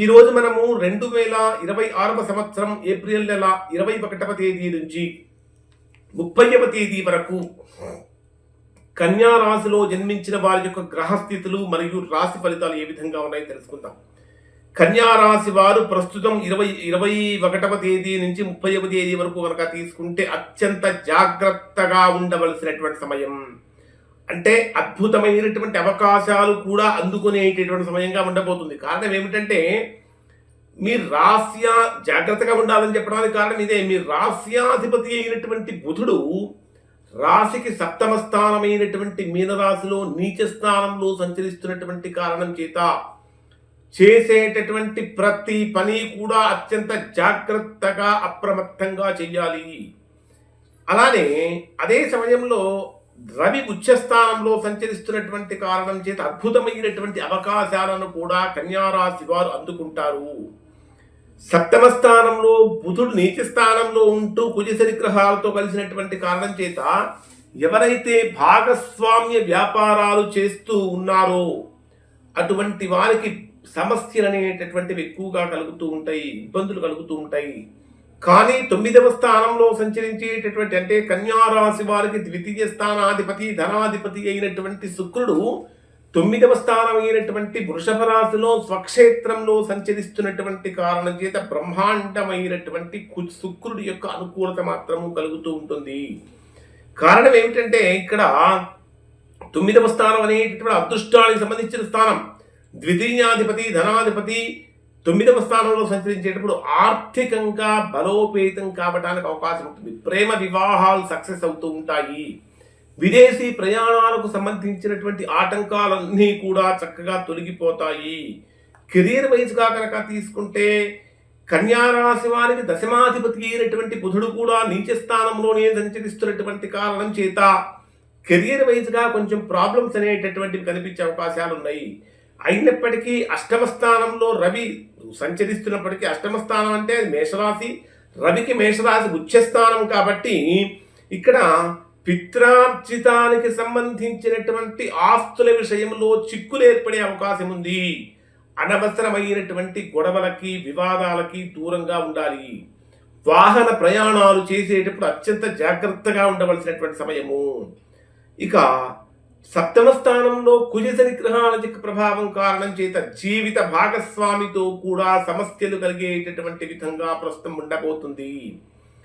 ఈరోజు మనము 2026వ సంవత్సరం ఏప్రిల్ నెల 21వ తేదీ నుంచి 30వ తేదీ వరకు కన్యా రాశిలో జన్మించిన వారి యొక్క గ్రహస్థితులు మరియు రాశి ఫలితాలు ఏ విధంగా ఉన్నాయో తెలుసుకుందాం. కన్యా రాశి వారు ప్రస్తుతం 21వ తేదీ నుంచి 30వ తేదీ వరకు కనుక తీసుకుంటే అత్యంత జాగ్రత్తగా ఉండవలసినటువంటి సమయం. అంటే అద్భుతమైనటువంటి అవకాశాలు కూడా అందుకునేటటువంటి సమయంగా ఉండబోతుంది. కారణం ఏమిటంటే మీ రాశ్య జాగ్రత్తగా ఉండాలని చెప్పడానికి కారణం ఇదే. మీ రాశ్యాధిపతి అయినటువంటి బుధుడు రాశికి సప్తమ స్థానమైనటువంటి మీనరాశిలో నీచ స్థానంలో సంచరిస్తున్నటువంటి కారణం చేత చేసేటటువంటి ప్రతి పని కూడా అత్యంత జాగ్రత్తగా అప్రమత్తంగా చేయాలి. అలానే అదే సమయంలో రవి ఉచ్చస్థానంలో సంచరిస్తున్నటువంటి కారణం చేత అద్భుతమైనటువంటి అవకాశాలను కూడా కన్యారాశి వారు అందుకుంటారు. సప్తమ స్థానంలో బుధుడు నీచ స్థానంలో ఉంటూ కుజశని గ్రహాలతో కలిసినటువంటి కారణం చేత ఎవరైతే భాగస్వామ్య వ్యాపారాలు చేస్తూ ఉన్నారో అటువంటి వారికి సమస్యలు అనేటటువంటివి ఎక్కువగా కలుగుతూ ఉంటాయి, ఇబ్బందులు కలుగుతూ ఉంటాయి. కానీ 9వ స్థానంలో సంచరించేటటువంటి అంటే కన్యారాశి వారికి ద్వితీయ స్థానాధిపతి ధనాధిపతి అయినటువంటి శుక్రుడు 9వ స్థానం అయినటువంటి వృషభ రాశిలో స్వక్షేత్రంలో సంచరిస్తున్నటువంటి కారణం చేత బ్రహ్మాండమైనటువంటి శుక్రుడి యొక్క అనుకూలత మాత్రము కలుగుతూ ఉంటుంది. కారణం ఏమిటంటే ఇక్కడ 9వ స్థానం అనేటటువంటి అదృష్టానికి సంబంధించిన స్థానం. ద్వితీయాధిపతి ధనాధిపతి 9వ స్థానంలో సంచరించేటప్పుడు ఆర్థికంగా బలోపేతం కావడానికి అవకాశం ఉంటుంది. ప్రేమ వివాహాలు సక్సెస్ అవుతూ ఉంటాయి. విదేశీ ప్రయాణాలకు సంబంధించినటువంటి ఆటంకాలన్నీ కూడా చక్కగా తొలగిపోతాయి. కెరీర్ వైజ్గా కనుక తీసుకుంటే కన్యారాశి వారికి దశమాధిపతి అయినటువంటి బుధుడు కూడా నీచ స్థానంలోనే సంచరిస్తున్నటువంటి కారణం చేత కెరీర్ వైజ్గా కొంచెం ప్రాబ్లమ్స్ అనేటటువంటివి కనిపించే అవకాశాలు ఉన్నాయి. అయినప్పటికీ అష్టమ స్థానంలో రవి సంచరిస్తున్నప్పటికీ, అష్టమ స్థానం అంటే మేషరాశి, రవికి మేషరాశి ఉచ్చస్థానం కాబట్టి ఇక్కడ పిత్రార్జితానికి సంబంధించినటువంటి ఆస్తుల విషయంలో చిక్కులు ఏర్పడే అవకాశం ఉంది. అనవసరమైనటువంటి గొడవలకి వివాదాలకి దూరంగా ఉండాలి. వాహన ప్రయాణాలు చేసేటప్పుడు అత్యంత జాగ్రత్తగా ఉండవలసినటువంటి సమయము. ఇక సప్తమ స్థానంలో కుజశని గ్రహాల యొక్క ప్రభావం కారణం చేత జీవిత భాగస్వామితో కూడా సమస్యలు కలిగేటటువంటి విధంగా ప్రస్తుతం ఉండబోతుంది.